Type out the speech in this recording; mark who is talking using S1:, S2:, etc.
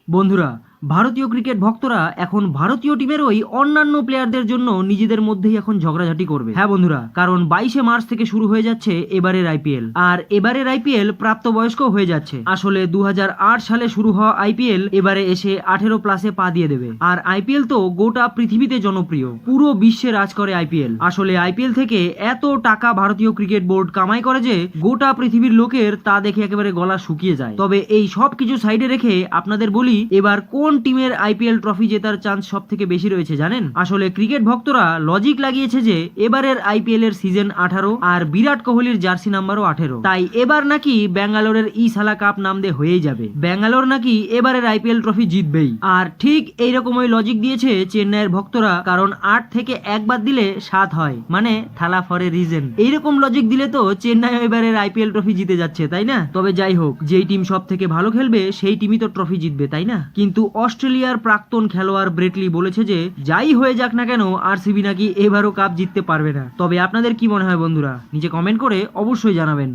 S1: বন্ধুরা, ভারতীয় ক্রিকেট ভক্তরা এখন ভারতীয় টিমের ওই অন্যান্য প্লেয়ারদের জন্য নিজেদের মধ্যেই এখন ঝগড়াঝাটি করবে। হ্যাঁ বন্ধুরা, কারণ 22শে মার্চ থেকে শুরু হয়ে যাচ্ছে এবারের আইপিএল, আর এবারের আইপিএল প্রাপ্তবয়স্ক হয়ে যাচ্ছে। আসলে 2008 সালে শুরু হওয়া আইপিএল এবারে এসে 18+ পা দিয়ে দেবে। আর আইপিএল তো গোটা পৃথিবীতে জনপ্রিয়, পুরো বিশ্বে রাজ করে আইপিএল। আসলে আইপিএল থেকে এত টাকা ভারতীয় ক্রিকেট বোর্ড কামাই করে যে গোটা পৃথিবীর লোকের তা দেখে একেবারে গলা শুকিয়ে যায়। তবে এই সব কিছু সাইডে রেখে আপনাদের বলি, এবার কোন টিমের আইপিএল ট্রফি জেতার চান্স সব থেকে বেশি রয়েছে জানেন? আসলে ক্রিকেট ভক্তরা লজিক লাগিয়েছে যে এবারের আইপিএল এর সিজন 18 আর বিরাট কোহলির জার্সি নাম্বারও 18, তাই এবার নাকি ব্যাঙ্গালোরের ইসালা কাপ নাম দিয়ে হয়েই যাবে। ব্যাঙ্গালোর নাকি এবারের আইপিএল ট্রফি জিতবেই। আর ঠিক এইরকমই লজিক দিয়েছে চেন্নাইয়ের ভক্তরা, কারণ 8 থেকে 1 বাদ দিলে 7 হয়, মানে থালা ফর এ রিজন। এইরকম লজিক দিলে তো চেন্নাই এবারের আইপিএল ট্রফি জিতে যাচ্ছে, তাই না? তবে যাই হোক, যেই টিম সব থেকে ভালো খেলবে সেই টিমই তো ট্রফি জিতবে, তাই না? কিন্তু অস্ট্রেলিয়ার প্রাক্তন খেলোয়াড় ব্রেটলি বলেছে যে যাই হয়ে যাক না কেন আরসিবি নাকি এবারও কাপ জিততে পারবে না। তবে আপনাদের কি মনে হয় বন্ধুরা? নিচে কমেন্ট করে অবশ্যই জানাবেন।